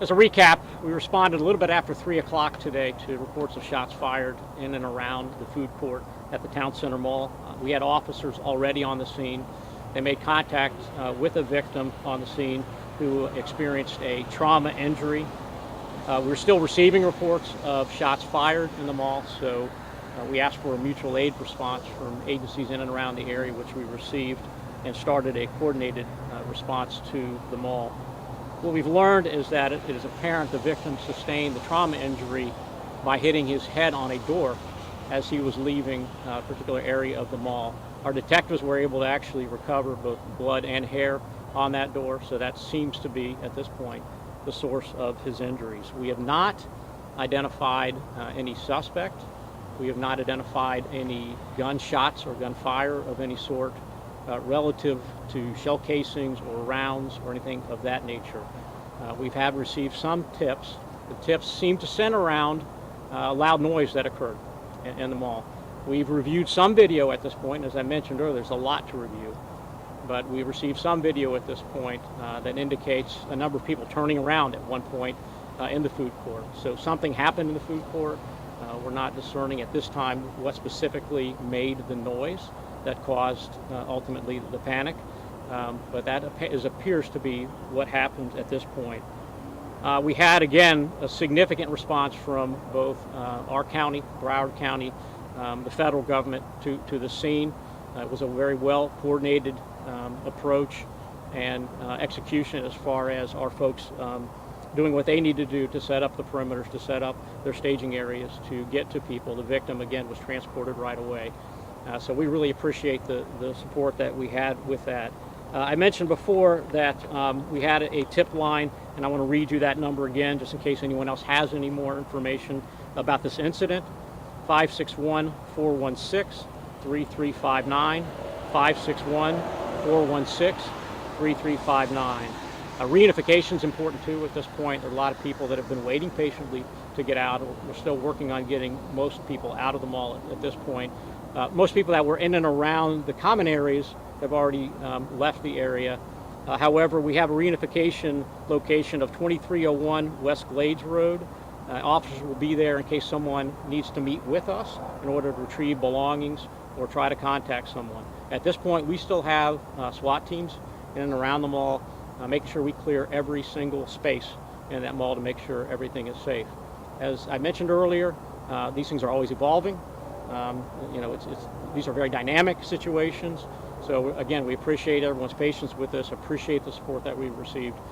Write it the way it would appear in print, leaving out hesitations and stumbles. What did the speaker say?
As a recap, we responded a little bit after 3 o'clock today to reports of shots fired in and around the food court at the Town Center Mall. We had officers already on the scene. They made contact with a victim on the scene who experienced a trauma injury. We're still receiving reports of shots fired in the mall, so we asked for a mutual aid response from agencies in and around the area, which we received, and started a coordinated response to the mall. What we've learned is that it is apparent the victim sustained the trauma injury by hitting his head on a door as he was leaving a particular area of the mall. Our detectives were able to actually recover both blood and hair on that door, so that seems to be, at this point, the source of his injuries. We have not identified any suspect. We have not identified any gunshots or gunfire of any sort relative to shell casings or rounds or anything of that nature. We've received some tips. The tips seem to center around loud noise that occurred in the mall. We've reviewed some video at this point. As I mentioned earlier, there's a lot to review. But we received some video at this point that indicates a number of people turning around at one point in the food court. So something happened in the food court. We're not discerning at this time what specifically made the noise that caused ultimately the panic, but that appears to be what happened at this point. We had, again, a significant response from both our county, Broward County, the federal government to the scene. It was a very well coordinated approach and execution as far as our folks doing what they need to do to set up the perimeters, to set up their staging areas, to get to people. The victim, again, was transported right away. So we really appreciate the support that we had with that. I mentioned before that we had a tip line, and I want to read you that number again just in case anyone else has any more information about this incident. 561-416-3359, 561-416-3359. Reunification is important too at this point. There are a lot of people that have been waiting patiently to get out. We're still working on getting most people out of the mall at this point. Most people that were in and around the common areas have already left the area. However, we have a reunification location of 2301 West Glades Road. Officers will be there in case someone needs to meet with us in order to retrieve belongings or try to contact someone. At this point, we still have SWAT teams in and around the mall, making sure we clear every single space in that mall to make sure everything is safe. As I mentioned earlier, these things are always evolving. These are very dynamic situations. So again, we appreciate everyone's patience with this, appreciate the support that we've received.